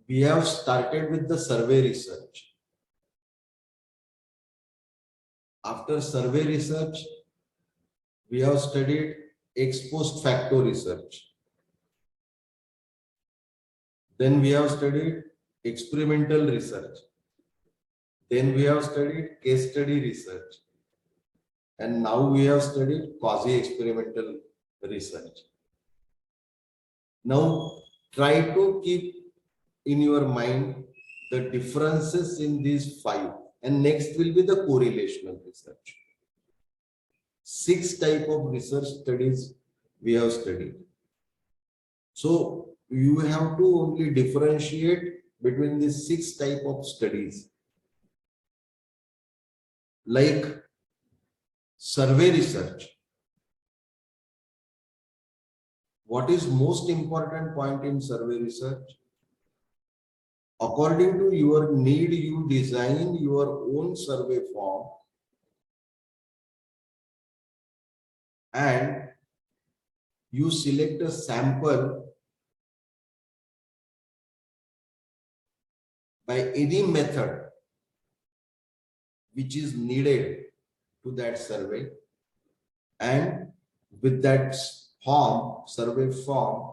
we have started with the survey research. After survey research, we have studied ex post facto research. Then we have studied experimental research. Then we have studied case study research. And now we have studied quasi-experimental research. Now try to keep in your mind the differences in these 5. And next will be the correlational research. 6 types of research studies we have studied. So you have to only differentiate between these 6 types of studies. Like survey research. What is most important point in survey research? According to your need, you design your own survey form and you select a sample by any method which is needed to that survey, and with that form, survey form,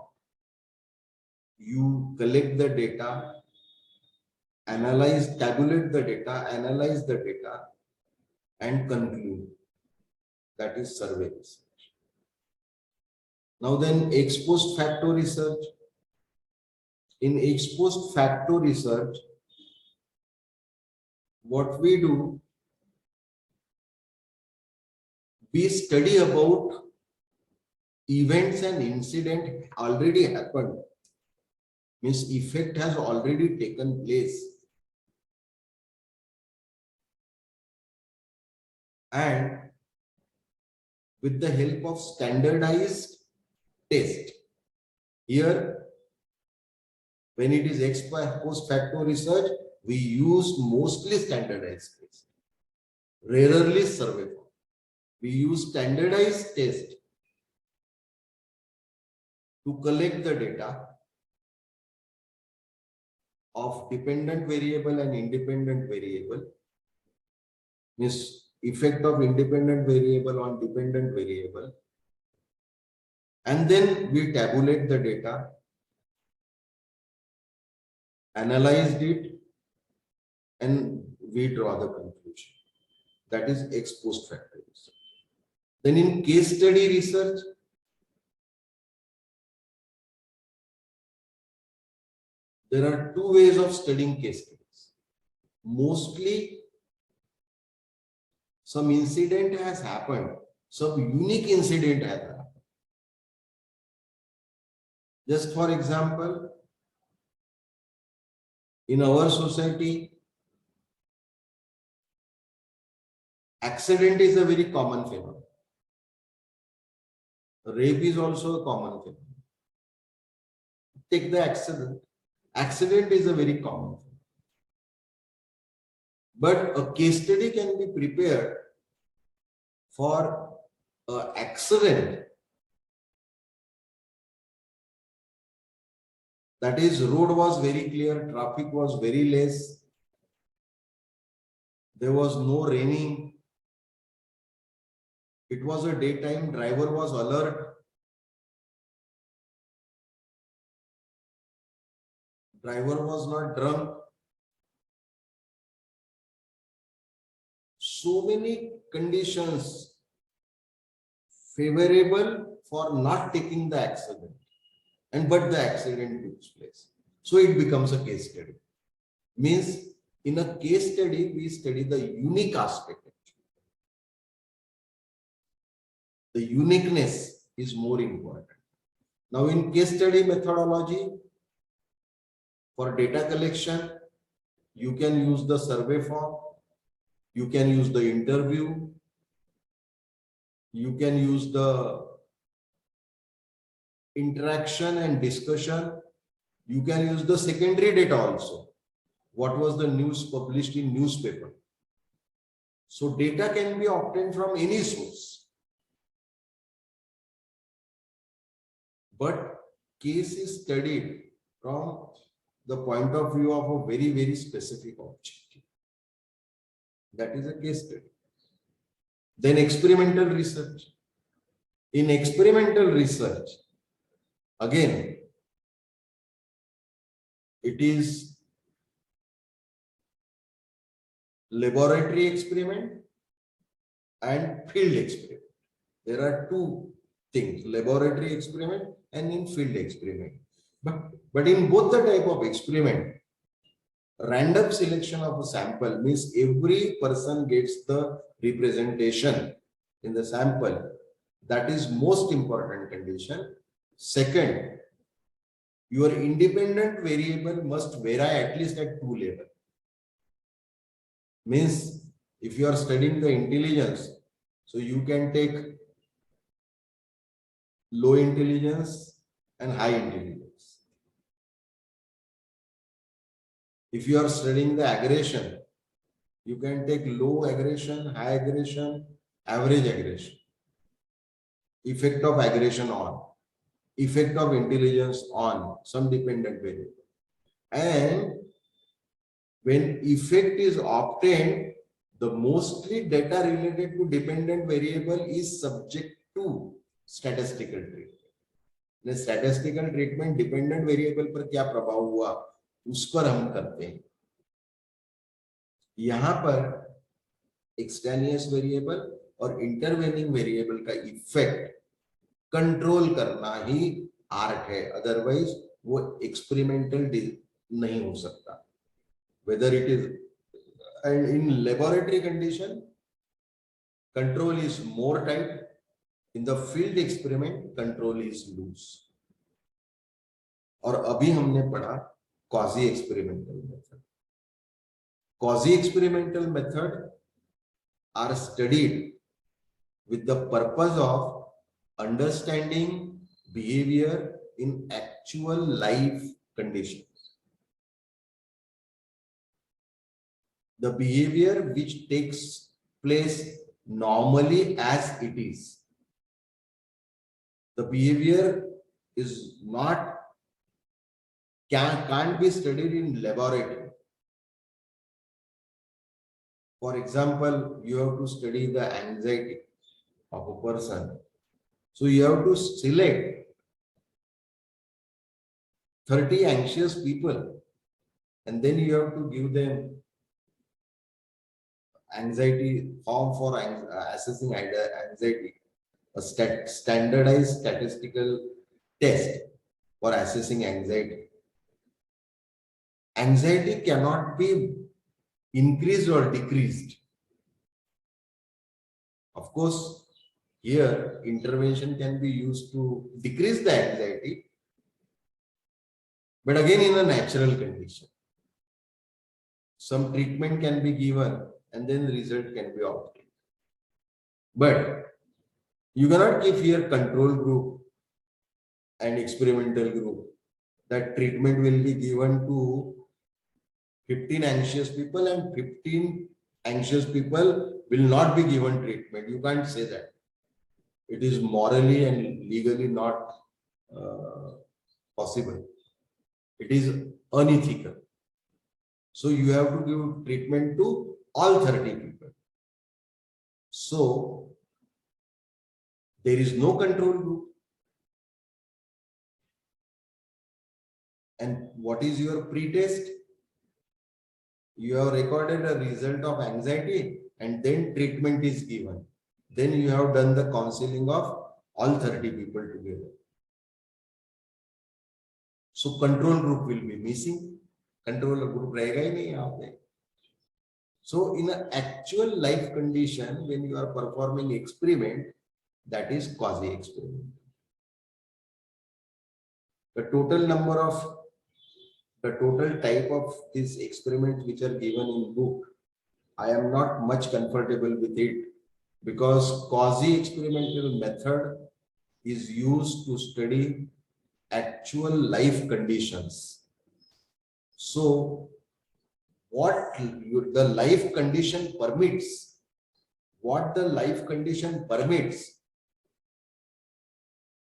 you collect the data, analyze, tabulate the data, analyze the data, and conclude. That is survey research. Now then, ex post facto research. In ex post facto research, what we do, we study about events and incident already happened, means effect has already taken place, and with the help of standardized test. Here, when it is ex post facto research, we use mostly standardized test, rarely survey form. We use standardized test to collect the data of dependent variable and independent variable, means effect of independent variable on dependent variable, and then we tabulate the data, analyzed it, and we draw the conclusion. That is ex post facto research. Then in case study research, there are 2 ways of studying case studies. Mostly, some incident has happened, some unique incident has happened. Just for example, in our society, accident is a very common phenomenon. Rape is also a common phenomenon. Take the accident. Accident is a very common phenomenon. But a case study can be prepared for an accident. That is, road was very clear, traffic was very less, there was no raining, it was a daytime, driver was alert, driver was not drunk. So many conditions favorable for not taking the accident, but the accident takes place. So it becomes a case study. Means in a case study, we study the unique aspect. The uniqueness is more important. Now in case study methodology, for data collection, you can use the survey form, you can use the interview, you can use the interaction and discussion, you can use the secondary data also. What was the news published in newspaper? So data can be obtained from any source. But case is studied from the point of view of a very, very specific objective. That is a case study. Then experimental research. In experimental research, again, it is laboratory experiment and field experiment. There are two things, laboratory experiment and in field experiment. But in both the type of experiment, random selection of a sample means every person gets the representation in the sample. That is most important condition. Second, your independent variable must vary at least at 2 levels. Means if you are studying the intelligence, so you can take low intelligence and high intelligence. If you are studying the aggression, you can take low aggression, high aggression, average aggression. Effect of aggression on, effect of intelligence on some dependent variable. And when effect is obtained, the mostly data related to dependent variable is subject to statistical treatment. The statistical treatment dependent variable पर क्या प्रभाव हुआ उस पर हम करते हैं. यहाँ पर extraneous variable और intervening variable का effect कंट्रोल करना ही आर्ट है, अदरवाइज वो एक्सपेरिमेंटल नहीं हो सकता. Whether it is, and in laboratory condition, control is more tight. In the field experiment, control is loose. और अभी हमने पढ़ा quasi experimental method. Quasi experimental method are studied with the purpose of understanding behavior in actual life conditions. The behavior which takes place normally as it is. The behavior is not, can't be studied in laboratory. For example, you have to study the anxiety of a person. So you have to select 30 anxious people and then you have to give them anxiety form for assessing anxiety, a standardized statistical test for assessing anxiety. Anxiety cannot be increased or decreased. Of course, here intervention can be used to decrease the anxiety, but again in a natural condition. Some treatment can be given and then the result can be obtained. But you cannot give here control group and experimental group. That treatment will be given to 15 anxious people and 15 anxious people will not be given treatment. You can't say that. It is morally and legally not possible. It is unethical. So you have to give treatment to all 30 people. So there is no control group. And what is your pretest? You have recorded a result of anxiety and then treatment is given. Then you have done the counseling of all 30 people together. So control group will be missing. Control group रहेगा ही नहीं यहाँ पे. So in an actual life condition, when you are performing experiment, that is quasi experiment. The total type of these experiments which are given in book, I am not much comfortable with it because quasi experimental method is used to study actual life conditions. So what the life condition permits,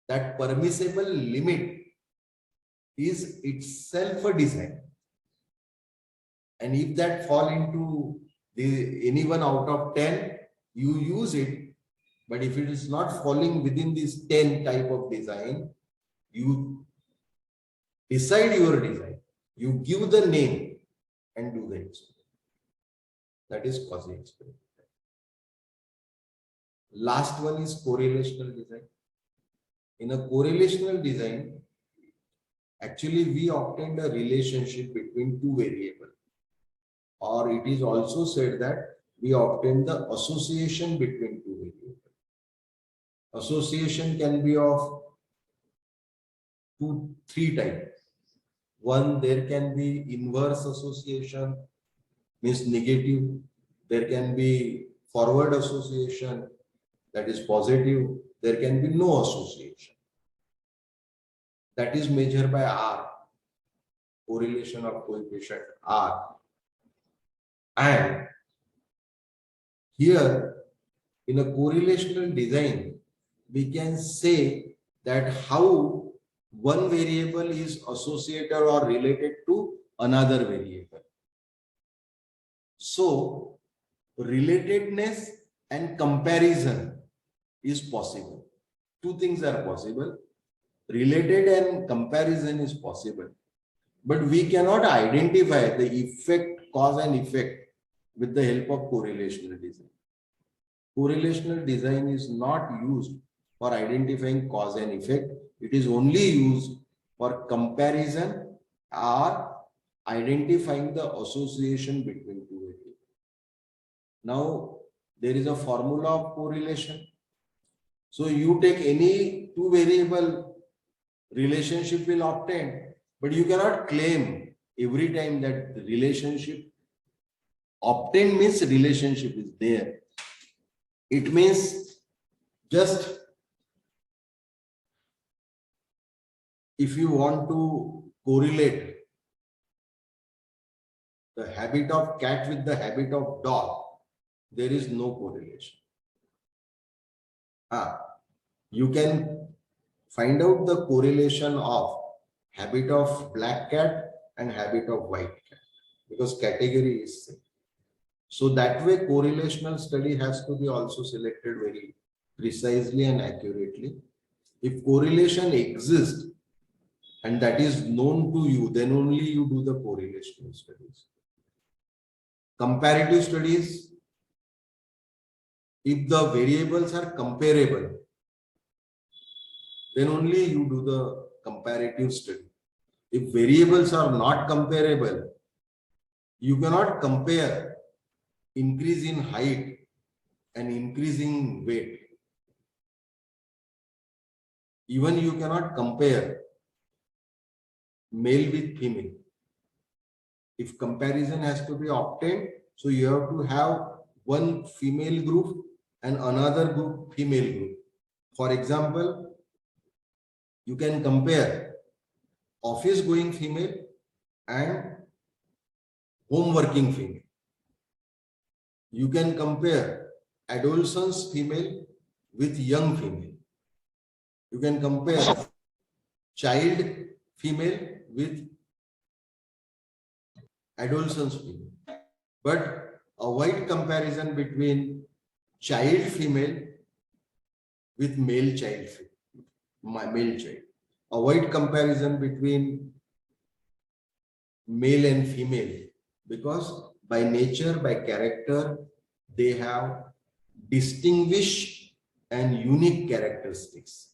that permissible limit is itself a design. And if that fall into anyone out of 10, you use it. But if it is not falling within this 10 type of design, you decide your design. You give the name and do the experiment. That is quasi-experiment. Last one is correlational design. In a correlational design, actually we obtained a relationship between two variables. Or it is also said that we obtained the association between two variables. Association can be of three types. One, there can be inverse association, means negative. There can be forward association, that is positive. There can be no association. That is measured by R, correlation of coefficient R. And here, in a correlational design, we can say that how one variable is associated or related to another variable. So, relatedness and comparison is possible. Two things are possible. Related and comparison is possible. But we cannot identify the effect, cause and effect with the help of correlational design. Correlational design is not used for identifying cause and effect. It is only used for comparison or identifying the association between two variables. Now, there is a formula of correlation. So you take any two variable, relationship will obtain, but you cannot claim every time that the relationship obtained means relationship is there. It means just if you want to correlate the habit of cat with the habit of dog, there is no correlation. You can find out the correlation of habit of black cat and habit of white cat because category is same. So that way correlational study has to be also selected very precisely and accurately. If correlation exists and that is known to you, then only you do the correlational studies. Comparative studies, if the variables are comparable, then only you do the comparative study. If variables are not comparable, you cannot compare increase in height and increase in weight. Even you cannot compare male with female. If comparison has to be obtained, so you have to have one female group and another group female group. For example, you can compare office going female and home working female. You can compare adolescents female with young female. You can compare child female with adolescents female. But avoid comparison between child female with male child. Avoid comparison between male and female because by nature, by character, they have distinguished and unique characteristics.